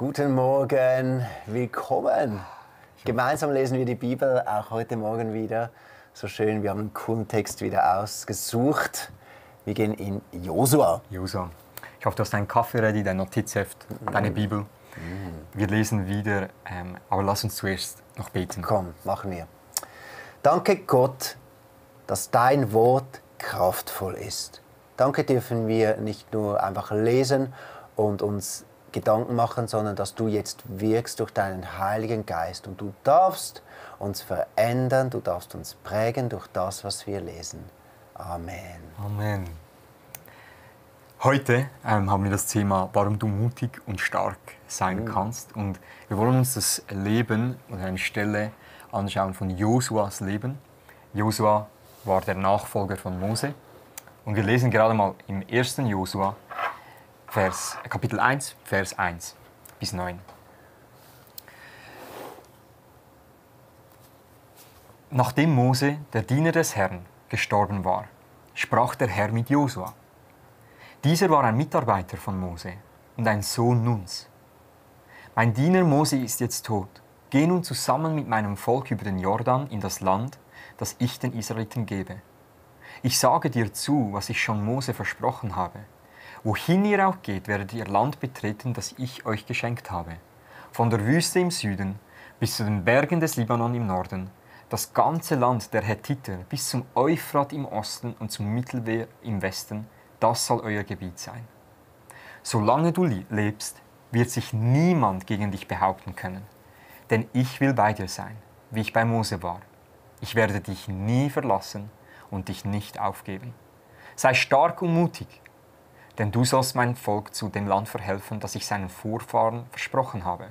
Guten Morgen, willkommen. Gemeinsam lesen wir die Bibel, auch heute Morgen wieder. So schön, wir haben einen coolen Text wieder ausgesucht. Wir gehen in Josua. Josua. Ich hoffe, du hast deinen Kaffee ready, dein Notizheft, deine Bibel. Wir lesen wieder, aber lass uns zuerst noch beten. Komm, machen wir. Danke Gott, dass dein Wort kraftvoll ist. Danke dürfen wir nicht nur einfach lesen und uns Gedanken machen, sondern dass du jetzt wirkst durch deinen Heiligen Geist. Und du darfst uns verändern, du darfst uns prägen durch das, was wir lesen. Amen. Amen. Heute haben wir das Thema, warum du mutig und stark sein kannst. Und wir wollen uns das Leben oder eine Stelle anschauen von Josuas Leben. Josua war der Nachfolger von Mose. Und wir lesen gerade mal im 1. Josua, Kapitel 1, Vers 1 bis 9. Nachdem Mose, der Diener des Herrn, gestorben war, sprach der Herr mit Josua. Dieser war ein Mitarbeiter von Mose und ein Sohn Nuns. Mein Diener Mose ist jetzt tot. Geh nun zusammen mit meinem Volk über den Jordan in das Land, das ich den Israeliten gebe. Ich sage dir zu, was ich schon Mose versprochen habe. Wohin ihr auch geht, werdet ihr Land betreten, das ich euch geschenkt habe. Von der Wüste im Süden bis zu den Bergen des Libanon im Norden, das ganze Land der Hethiter bis zum Euphrat im Osten und zum Mittelmeer im Westen, das soll euer Gebiet sein. Solange du lebst, wird sich niemand gegen dich behaupten können. Denn ich will bei dir sein, wie ich bei Mose war. Ich werde dich nie verlassen und dich nicht aufgeben. Sei stark und mutig, denn du sollst mein Volk zu dem Land verhelfen, das ich seinen Vorfahren versprochen habe.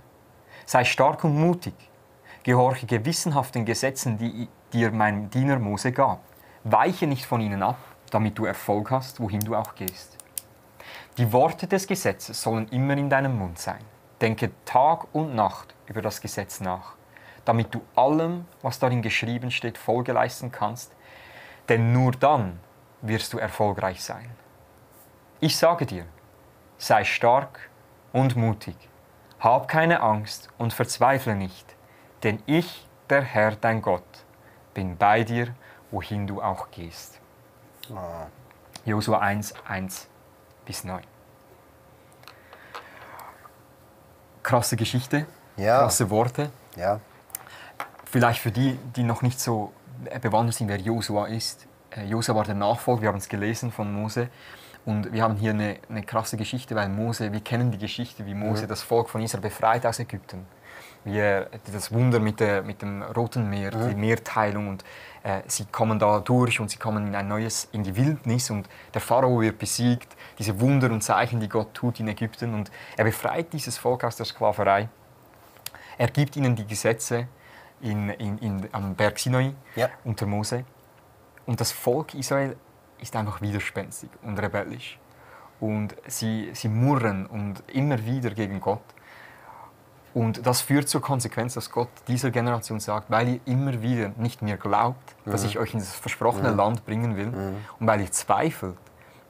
Sei stark und mutig, gehorche gewissenhaft den Gesetzen, die dir mein Diener Mose gab. Weiche nicht von ihnen ab, damit du Erfolg hast, wohin du auch gehst. Die Worte des Gesetzes sollen immer in deinem Mund sein. Denke Tag und Nacht über das Gesetz nach, damit du allem, was darin geschrieben steht, Folge leisten kannst, denn nur dann wirst du erfolgreich sein. Ich sage dir, sei stark und mutig, hab keine Angst und verzweifle nicht, denn ich, der Herr, dein Gott, bin bei dir, wohin du auch gehst. Josua 1, 1 bis 9. Krasse Geschichte, krasse Worte. Ja. Vielleicht für die, die noch nicht so bewandert sind, wer Josua ist. Josua war der Nachfolger, wir haben es gelesen von Mose. Und wir haben hier eine krasse Geschichte, weil Mose, wir kennen die Geschichte, wie Mose das Volk von Israel befreit aus Ägypten. Wie er das Wunder mit dem Roten Meer, die Meerteilung, und sie kommen da durch und sie kommen in die Wildnis und der Pharao wird besiegt, diese Wunder und Zeichen, die Gott tut in Ägypten, und er befreit dieses Volk aus der Sklaverei. Er gibt ihnen die Gesetze am Berg Sinai unter Mose, und das Volk Israel ist einfach widerspenstig und rebellisch. Und sie murren und immer wieder gegen Gott. Und das führt zur Konsequenz, dass Gott dieser Generation sagt, weil ihr immer wieder nicht mehr glaubt, dass ich euch in das versprochene Land bringen will, und weil ihr zweifelt,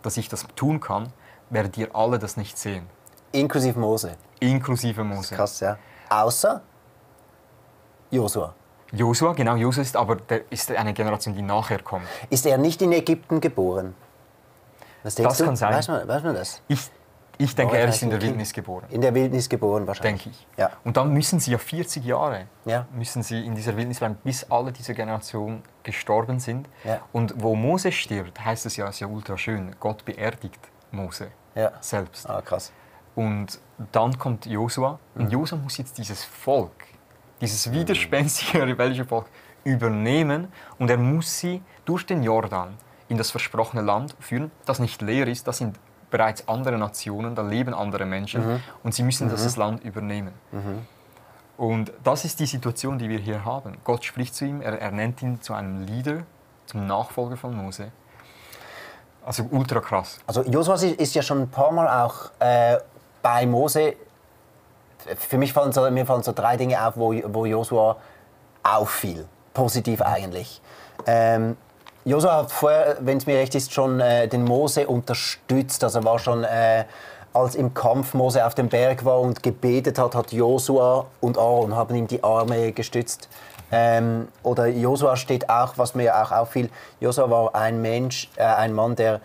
dass ich das tun kann, werdet ihr alle das nicht sehen. Inklusive Mose. Inklusive Mose. Das ist krass, ja. Außer Josua. Josua, genau, Josua ist eine Generation, die nachher kommt. Ist er nicht in Ägypten geboren? Was denkst du? Kann sein. Weiß man das? Ich denke, er ist in der Wildnis geboren. In der Wildnis geboren wahrscheinlich. Denke ich. Ja. Und dann müssen sie ja 40 Jahre müssen sie in dieser Wildnis bleiben, bis alle diese Generation gestorben sind. Ja. Und wo Mose stirbt, heißt es ja, ist ja ultra schön, Gott beerdigt Mose selbst. Ah, krass. Und dann kommt Josua, und Josua muss jetzt dieses Volk, dieses widerspenstige, rebellische Volk übernehmen, und er muss sie durch den Jordan in das versprochene Land führen, das nicht leer ist, das sind bereits andere Nationen, da leben andere Menschen, und sie müssen das Land übernehmen. Und das ist die Situation, die wir hier haben. Gott spricht zu ihm, er nennt ihn zu einem Leader, zum Nachfolger von Mose. Also ultra krass. Also Josua ist ja schon ein paar Mal auch bei Mose. Für mich fallen so drei Dinge auf, wo Josua auffiel. Positiv eigentlich. Josua hat vorher, wenn es mir recht ist, schon den Mose unterstützt. Also war schon als im Kampf Mose auf dem Berg war und gebetet hat, hat Josua und Aaron haben ihm die Arme gestützt. Oder Josua steht auch, was mir auch auffiel, Josua war ein Mann, der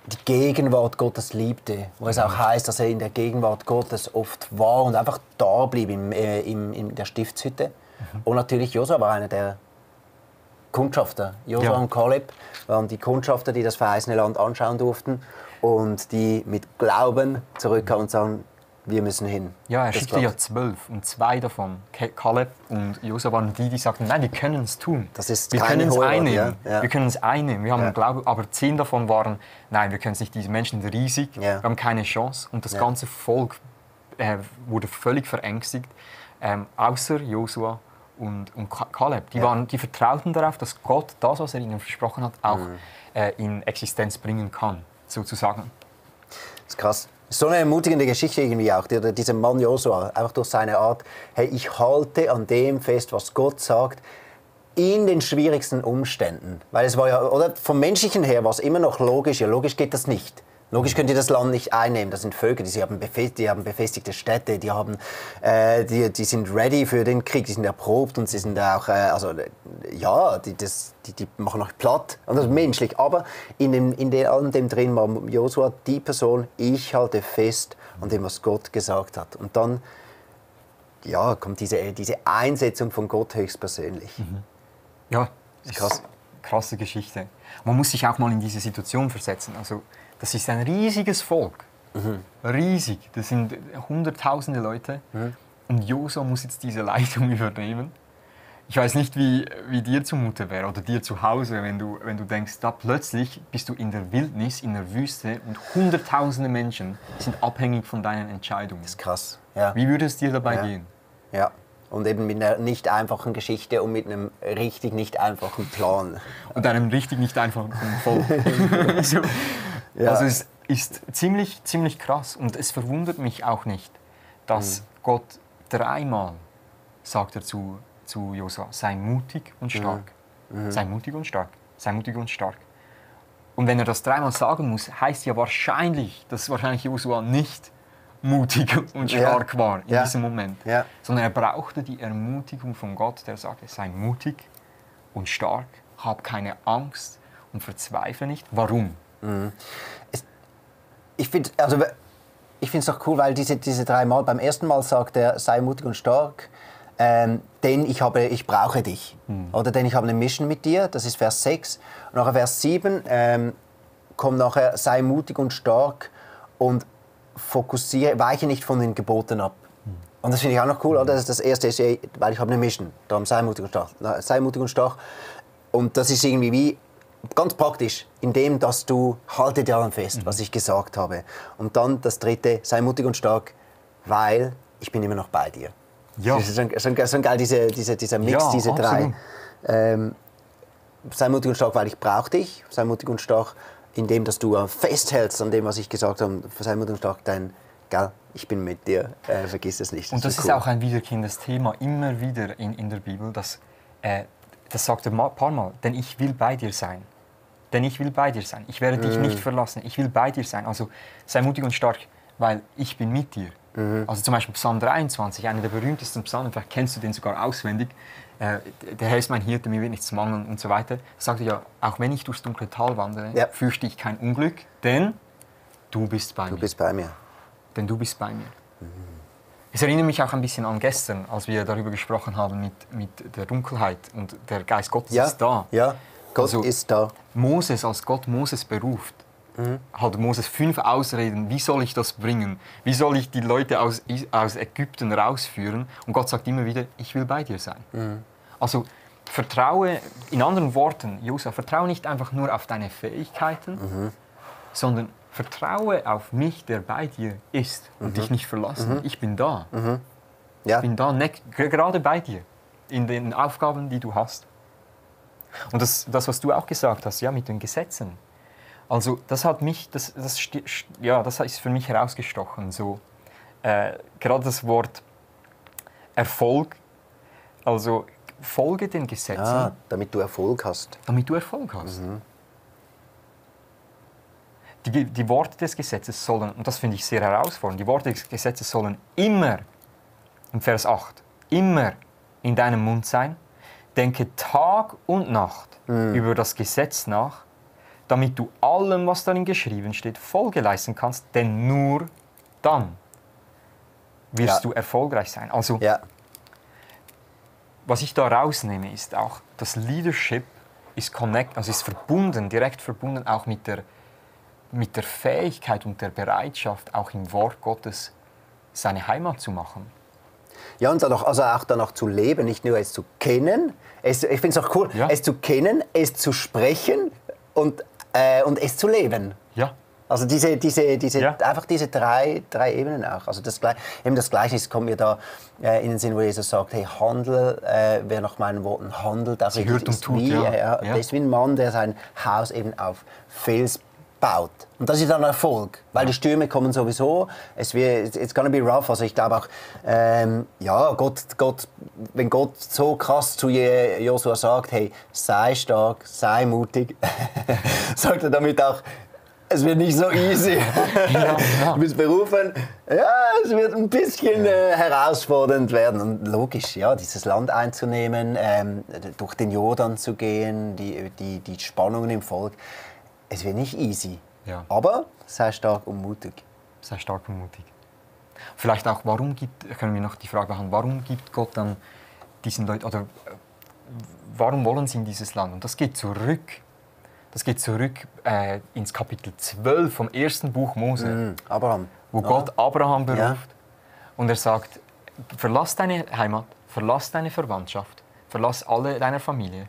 die Gegenwart Gottes liebte, wo es auch heißt, dass er in der Gegenwart Gottes oft war und einfach da blieb in der Stiftshütte. Und natürlich Josua war einer der Kundschafter. Josua und Kaleb waren die Kundschafter, die das verheißene Land anschauen durften und die mit Glauben zurückkamen und sagen, wir müssen hin. Ja, er schickte ja 12 und 2 davon, Kaleb und Josua, waren die sagten, nein, wir können es tun. Das ist wir können es einnehmen. Ja. Wir können es einnehmen. Wir haben Glauben, aber 10 davon waren, nein, wir können es nicht. Diese Menschen sind riesig, wir haben keine Chance. Und das ganze Volk wurde völlig verängstigt, außer Josua und Kaleb. Die vertrauten darauf, dass Gott das, was er ihnen versprochen hat, auch in Existenz bringen kann, sozusagen. Das ist krass. So eine ermutigende Geschichte irgendwie auch, dieser Mann Josua, einfach durch seine Art, hey, ich halte an dem fest, was Gott sagt, in den schwierigsten Umständen. Weil es war ja, oder vom Menschlichen her war es immer noch logisch, ja, logisch geht das nicht. Logisch könnt ihr das Land nicht einnehmen. Das sind Völker, die haben befestigte Städte, die sind ready für den Krieg, die sind erprobt und sie sind auch, die machen euch platt. Und das ist menschlich. Aber in allem dem drin war Josua die Person, ich halte fest an dem, was Gott gesagt hat. Und dann kommt diese Einsetzung von Gott höchstpersönlich. Ja, ist krass. Krasse Geschichte. Man muss sich auch mal in diese Situation versetzen. Also, das ist ein riesiges Volk. Riesig. Das sind hunderttausende Leute. Und Josua muss jetzt diese Leitung übernehmen. Ich weiß nicht, wie dir zumute wäre oder dir zu Hause, wenn du denkst, da plötzlich bist du in der Wildnis, in der Wüste und hunderttausende Menschen sind abhängig von deinen Entscheidungen. Das ist krass. Ja. Wie würde es dir dabei gehen? Ja. Und eben mit einer nicht einfachen Geschichte und mit einem richtig nicht einfachen Plan. Und einem richtig nicht einfachen Volk. So. Ja. Also es ist ziemlich krass. Und es verwundert mich auch nicht, dass Gott 3-mal sagt er zu Josua, sei mutig und stark. Sei mutig und stark. Sei mutig und stark. Und wenn er das 3-mal sagen muss, heißt ja wahrscheinlich, dass Josua nicht mutig und stark war in diesem Moment. Ja. Sondern er brauchte die Ermutigung von Gott, der sagte, sei mutig und stark, hab keine Angst und verzweifle nicht. Warum? Ich finde es doch cool, weil diese 3 Mal, beim ersten Mal sagt er, sei mutig und stark, denn ich brauche dich. Oder denn ich habe eine Mission mit dir, das ist Vers 6. Und nachher Vers 7 kommt nachher, sei mutig und stark und weiche nicht von den Geboten ab. Und das finde ich auch noch cool, oder? Das ist das Erste, weil ich habe eine Mission. Darum sei mutig und stark. Sei mutig und stark. Und das ist irgendwie wie ganz praktisch, indem dass du halte daran fest, was ich gesagt habe. Und dann das Dritte, sei mutig und stark, weil ich bin immer noch bei dir. Ja. Das ist schon geil, dieser Mix, diese absolut. 3. Sei mutig und stark, weil ich brauche dich. Sei mutig und stark, indem dass du festhältst an dem, was ich gesagt habe. Sei mutig und stark, ich bin mit dir, vergiss es nicht. Und das ist auch ein wiederkehrendes Thema, immer wieder in der Bibel, das sagt er ein paar Mal, denn ich will bei dir sein. Denn ich will bei dir sein. Ich werde dich nicht verlassen. Ich will bei dir sein. Also sei mutig und stark, weil ich bin mit dir. Also zum Beispiel Psalm 23, einer der berühmtesten Psalmen, vielleicht kennst du den sogar auswendig. Der Herr ist mein Hirte, mir wird nichts mangeln und so weiter. Sagt er ja, auch wenn ich durchs dunkle Tal wandere, fürchte ich kein Unglück, denn du bist bei mir. Du bist bei mir. Denn du bist bei mir. Es erinnert mich auch ein bisschen an gestern, als wir darüber gesprochen haben mit der Dunkelheit und der Geist Gottes ist da. Ja, Gott ist da. Als Gott Moses beruft, hat Moses 5 Ausreden, wie soll ich das bringen? Wie soll ich die Leute aus Ägypten rausführen? Und Gott sagt immer wieder, ich will bei dir sein. Also vertraue, in anderen Worten, Josua, vertraue nicht einfach nur auf deine Fähigkeiten, sondern vertraue auf mich, der bei dir ist und dich nicht verlassen. Ich bin da. Ja. Ich bin da, gerade bei dir, in den Aufgaben, die du hast. Und das, was du auch gesagt hast, ja, mit den Gesetzen. Also das hat mich, das ist für mich herausgestochen. So, gerade das Wort Erfolg, also folge den Gesetzen. Ja, damit du Erfolg hast. Damit du Erfolg hast. Die Worte des Gesetzes sollen, und das finde ich sehr herausfordernd, die Worte des Gesetzes sollen immer, im Vers 8, immer in deinem Mund sein. Denke Tag und Nacht über das Gesetz nach, damit du allem, was darin geschrieben steht, Folge leisten kannst, denn nur dann wirst du erfolgreich sein. Also, was ich da rausnehme, ist auch, das Leadership ist ist verbunden, direkt verbunden auch mit der Fähigkeit und der Bereitschaft, auch im Wort Gottes seine Heimat zu machen. Ja, und auch danach zu leben, nicht nur es zu kennen. Ich finde es auch cool, es zu kennen, es zu sprechen und es zu leben. Ja. Also einfach diese drei Ebenen auch. Also das Gleichnis kommt mir da in den Sinn, wo Jesus sagt, hey, handel, wer nach meinen Worten handelt, auch Sie hört und tut, der ist wie ein Mann, der sein Haus eben auf Fels baut. Und das ist dann Erfolg, weil die Stürme kommen sowieso. It's gonna be rough. Also ich glaube auch, wenn Gott so krass zu Josua sagt, hey, sei stark, sei mutig, sagt er damit auch, es wird nicht so easy. Du bist berufen, es wird ein bisschen herausfordernd werden. Und logisch, dieses Land einzunehmen, durch den Jordan zu gehen, die Spannungen im Volk. Es wird nicht easy, aber sei stark und mutig. Sei stark und mutig. Vielleicht auch, können wir noch die Frage behandeln, warum gibt Gott dann diesen Leuten, oder warum wollen sie in dieses Land? Und das geht zurück ins Kapitel 12 vom ersten Buch Mose, Abraham. Wo Gott Abraham beruft und er sagt, verlass deine Heimat, verlass deine Verwandtschaft, verlass alle deiner Familie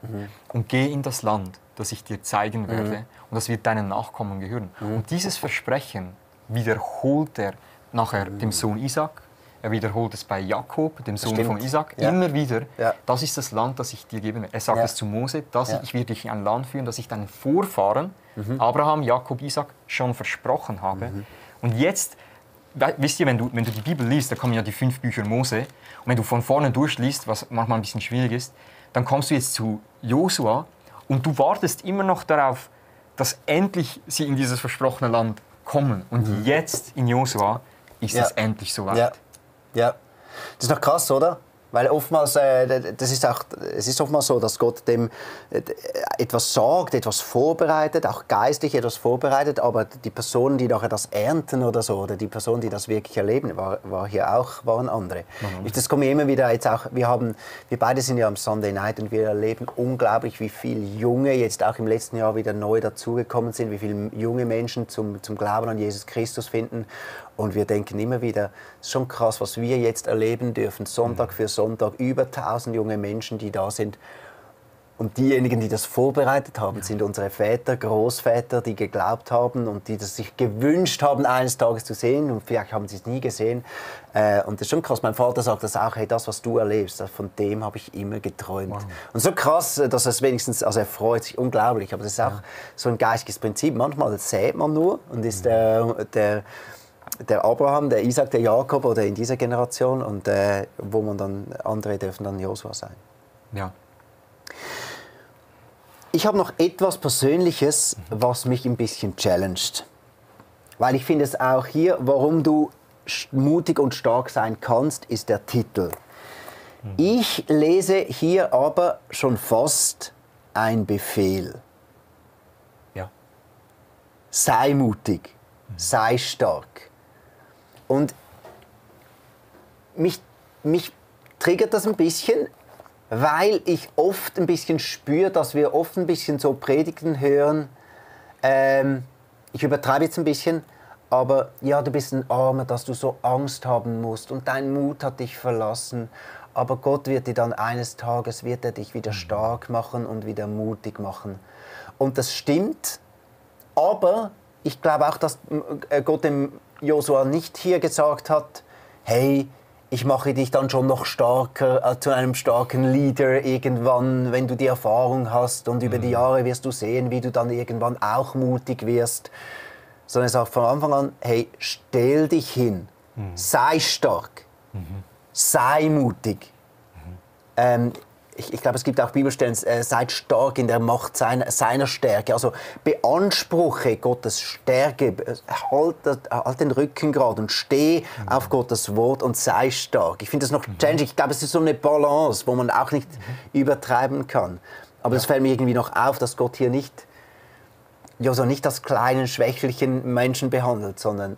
und geh in das Land, das ich dir zeigen werde, und das wird deinen Nachkommen gehören. Und dieses Versprechen wiederholt er nachher dem Sohn Isaac, er wiederholt es bei Jakob, dem Sohn von Isaac, immer wieder. Das ist das Land, das ich dir geben werde. Er sagt es zu Mose, ich werde dich in ein Land führen, das ich deinen Vorfahren, Abraham, Jakob, Isaac, schon versprochen habe. Und jetzt, wisst ihr, wenn du die Bibel liest, da kommen ja die 5 Bücher Mose, und wenn du von vorne durchliest, was manchmal ein bisschen schwierig ist, dann kommst du jetzt zu Josua und du wartest immer noch darauf, dass endlich sie in dieses versprochene Land kommen. Und jetzt in Josua ist es endlich soweit. Ja, das ist doch krass, oder? Weil oftmals, es ist oftmals so, dass Gott dem etwas sagt, etwas vorbereitet, auch geistlich etwas vorbereitet, aber die Personen, die nachher das ernten oder so, oder die Personen, die das wirklich erleben, waren andere. Das kommt mir immer wieder jetzt auch, wir beide sind ja am Sunday Night und wir erleben unglaublich, wie viele Junge jetzt auch im letzten Jahr wieder neu dazugekommen sind, wie viele junge Menschen zum Glauben an Jesus Christus finden. Und wir denken immer wieder, es ist schon krass, was wir jetzt erleben dürfen, Sonntag für Sonntag, über 1000 junge Menschen, die da sind. Und diejenigen, die das vorbereitet haben, sind unsere Väter, Großväter, die geglaubt haben und die das sich gewünscht haben, eines Tages zu sehen. Und vielleicht haben sie es nie gesehen. Und das ist schon krass. Mein Vater sagt das auch, hey, das, was du erlebst, von dem habe ich immer geträumt. Wow. Und so krass, dass es wenigstens, also er freut sich unglaublich. Aber das ist auch so ein geistiges Prinzip. Manchmal sät man nur und ist der Abraham, der Isaac, der Jakob oder in dieser Generation und wo man dann andere dürfen dann Josua sein. Ja. Ich habe noch etwas Persönliches, was mich ein bisschen challenged. Weil ich finde es auch hier, warum du mutig und stark sein kannst, ist der Titel. Ich lese hier aber schon fast ein Befehl. Ja. Sei mutig, sei stark. Und mich triggert das ein bisschen, weil ich oft ein bisschen spüre, dass wir oft ein bisschen so Predigten hören. Ich übertreibe jetzt ein bisschen, aber ja, du bist ein Armer, dass du so Angst haben musst und dein Mut hat dich verlassen. Aber Gott wird dir dann eines Tages, wird er dich wieder stark machen und wieder mutig machen. Und das stimmt, aber ich glaube auch, dass Gott dem Josua nicht hier gesagt hat, hey, ich mache dich dann schon noch stärker, zu einem starken Leader irgendwann, wenn du die Erfahrung hast und über die Jahre wirst du sehen, wie du dann irgendwann auch mutig wirst. Sondern er sagt von Anfang an, hey, stell dich hin, sei stark, sei mutig. ich glaube, es gibt auch Bibelstellen, seid stark in der Macht seiner Stärke. Also beanspruche Gottes Stärke, halt den Rücken gerade und steh auf Gottes Wort und sei stark. Ich finde das noch challenging. Ich glaube, es ist so eine Balance, wo man auch nicht übertreiben kann. Aber es fällt mir irgendwie noch auf, dass Gott hier nicht als kleinen, schwächlichen Menschen behandelt, sondern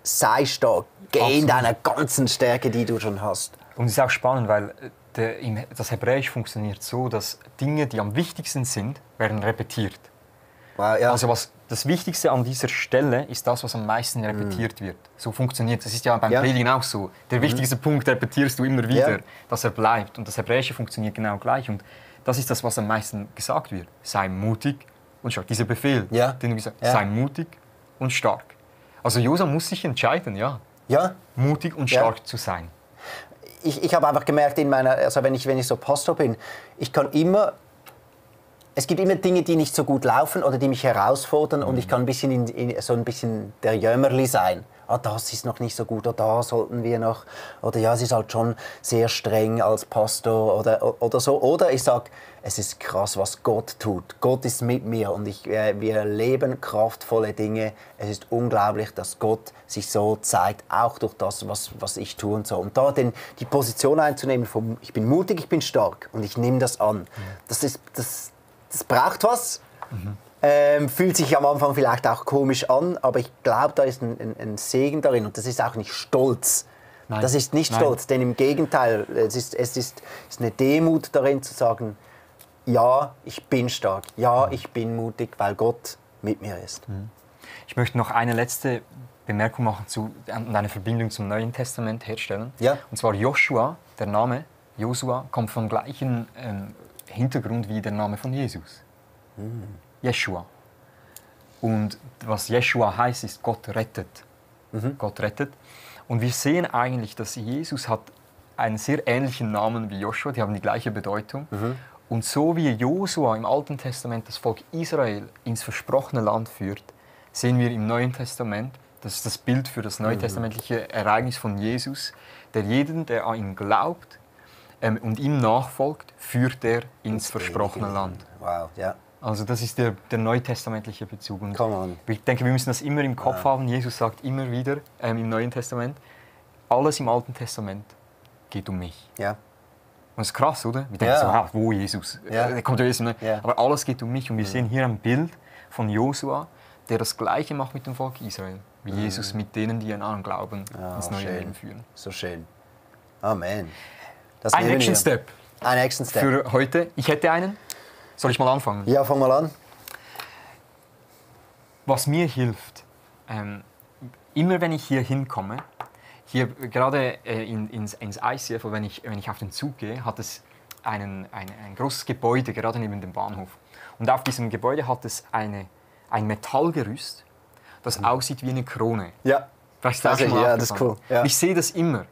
sei stark, geh in deiner ganzen Stärke, die du schon hast. Und es ist auch spannend, weil das Hebräisch funktioniert so, dass Dinge, die am wichtigsten sind, werden repetiert. Wow, ja. Also das Wichtigste an dieser Stelle ist das, was am meisten repetiert wird. So funktioniert es. Das ist ja beim Predigen auch so. Der wichtigste Punkt repetierst du immer wieder, dass er bleibt. Und das Hebräische funktioniert genau gleich. Und das ist das, was am meisten gesagt wird. Sei mutig und stark. Dieser Befehl, den du gesagt hast, sei mutig und stark. Also Josua muss sich entscheiden, mutig und stark zu sein. Ich habe einfach gemerkt, wenn ich so Pastor bin, es gibt immer Dinge, die nicht so gut laufen oder die mich herausfordern und ich kann so ein bisschen der Jämmerli sein. Das ist noch nicht so gut, oder da sollten wir noch, oder es ist halt schon sehr streng als Pastor oder so. Oder ich sage, es ist krass, was Gott tut. Gott ist mit mir und wir erleben kraftvolle Dinge. Es ist unglaublich, dass Gott sich so zeigt, auch durch das, was ich tue und so. Und da die Position einzunehmen, ich bin mutig, ich bin stark und ich nehme das an. Das braucht was. Fühlt sich am Anfang vielleicht auch komisch an, aber ich glaube, da ist ein Segen darin und das ist auch nicht Stolz. Nein. Das ist nicht Stolz, denn im Gegenteil, es ist eine Demut darin zu sagen, ja, ich bin stark, ja, ich bin mutig, weil Gott mit mir ist. Ich möchte noch eine letzte Bemerkung machen und eine Verbindung zum Neuen Testament herstellen. Ja. Und zwar Joshua, der Name Josua, kommt vom gleichen Hintergrund wie der Name von Jesus. Jeshua. Und was Jeshua heißt, ist Gott rettet. Gott rettet. Und wir sehen eigentlich, dass Jesus hat einen sehr ähnlichen Namen wie Joshua, die haben die gleiche Bedeutung. Und so wie Josua im Alten Testament das Volk Israel ins versprochene Land führt, sehen wir im Neuen Testament, das ist das Bild für das neutestamentliche Ereignis von Jesus, der jeden, der an ihn glaubt und ihm nachfolgt, führt er ins versprochene Land. Wow, ja. Also das ist der neutestamentliche Bezug. Und Come on. ich denke, wir müssen das immer im Kopf haben. Jesus sagt immer wieder im Neuen Testament, alles im Alten Testament geht um mich. Ja. Und das ist krass, oder? Wir denken so, wo Jesus? Der kommt ja Jesus, ne? Aber alles geht um mich. Und wir sehen hier ein Bild von Josua, der das Gleiche macht mit dem Volk Israel, wie Jesus mit denen, die an ihn glauben, ins neue Leben führen. So schön. Amen. Ein Action Step. Ein Action Step. Für heute. Ich hätte einen. Soll ich mal anfangen? Ja, fang mal an. Was mir hilft, immer wenn ich hier hinkomme, hier gerade ins ICF, oder wenn ich auf den Zug gehe, hat es ein großes Gebäude, gerade neben dem Bahnhof. Und auf diesem Gebäude hat es ein Metallgerüst, das aussieht wie eine Krone. Ja, das ist cool. Ja. Ich sehe das immer.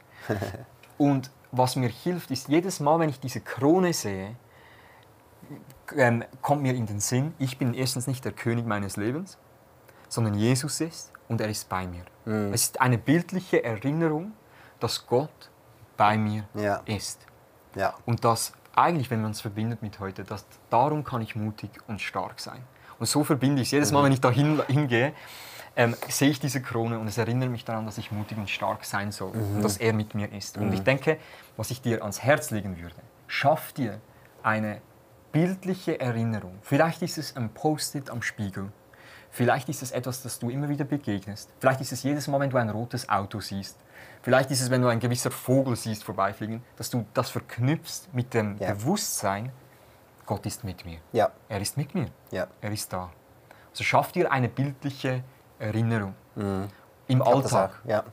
Und was mir hilft, ist, jedes Mal, wenn ich diese Krone sehe, kommt mir in den Sinn, ich bin erstens nicht der König meines Lebens, sondern Jesus ist und er ist bei mir. Es ist eine bildliche Erinnerung, dass Gott bei mir ist. Ja. Und dass eigentlich, wenn man es verbindet mit heute, dass darum kann ich mutig und stark sein. Und so verbinde ich es. Jedes Mal, wenn ich da hingehe, sehe ich diese Krone und es erinnert mich daran, dass ich mutig und stark sein soll und dass er mit mir ist. Und ich denke, was ich dir ans Herz legen würde, schaff dir eine bildliche Erinnerung. Vielleicht ist es ein Post-it am Spiegel. Vielleicht ist es etwas, das du immer wieder begegnest. Vielleicht ist es jedes Mal, wenn du ein rotes Auto siehst. Vielleicht ist es, wenn du ein gewisser Vogel siehst vorbeifliegen, dass du das verknüpfst mit dem Bewusstsein, Gott ist mit mir. Ja. Er ist mit mir. Ja. Er ist da. Also schaff dir eine bildliche Erinnerung im Alltag. Ja.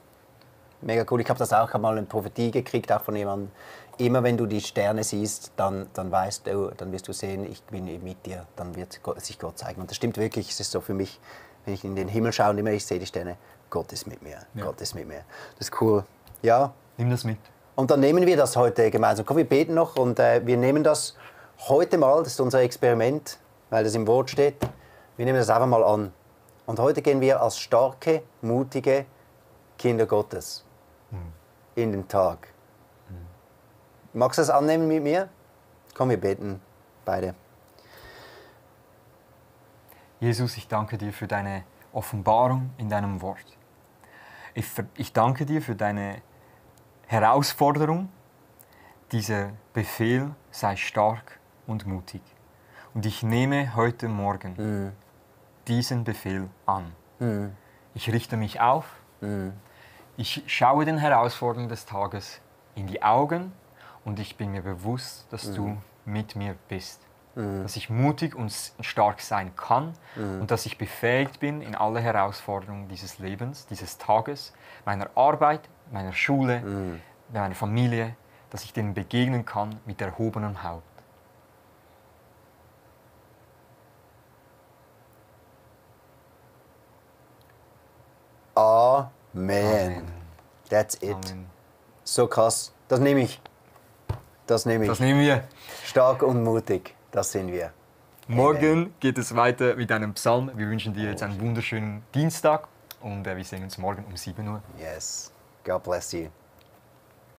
Mega cool. Ich habe das auch einmal eine Prophetie gekriegt, auch von jemandem. Immer wenn du die Sterne siehst, dann weißt du, dann wirst du sehen, ich bin mit dir, dann wird sich Gott zeigen. Und das stimmt wirklich, es ist so für mich, wenn ich in den Himmel schaue und immer ich sehe die Sterne, Gott ist mit mir, Gott ist mit mir. Das ist cool. Ja. Nimm das mit. Und dann nehmen wir das heute gemeinsam. Komm, wir beten noch und wir nehmen das heute mal, das ist unser Experiment, weil das im Wort steht, wir nehmen das einfach mal an. Und heute gehen wir als starke, mutige Kinder Gottes in den Tag. Magst du das annehmen mit mir? Komm, wir beten beide. Jesus, ich danke dir für deine Offenbarung in deinem Wort. Ich danke dir für deine Herausforderung, dieser Befehl, sei stark und mutig. Und ich nehme heute Morgen diesen Befehl an. Ich richte mich auf, ich schaue den Herausforderungen des Tages in die Augen und ich bin mir bewusst, dass du mit mir bist. Dass ich mutig und stark sein kann und dass ich befähigt bin, in alle Herausforderungen dieses Lebens, dieses Tages, meiner Arbeit, meiner Schule, meiner Familie, dass ich denen begegnen kann mit erhobenem Haupt. Amen. Amen. That's it. Amen. So krass. Das nehme ich. Das nehme ich. Das nehmen wir. Stark und mutig. Das sind wir. Morgen geht es weiter mit einem Psalm. Wir wünschen dir jetzt einen wunderschönen Dienstag und wir sehen uns morgen um 7 Uhr. Yes. God bless you.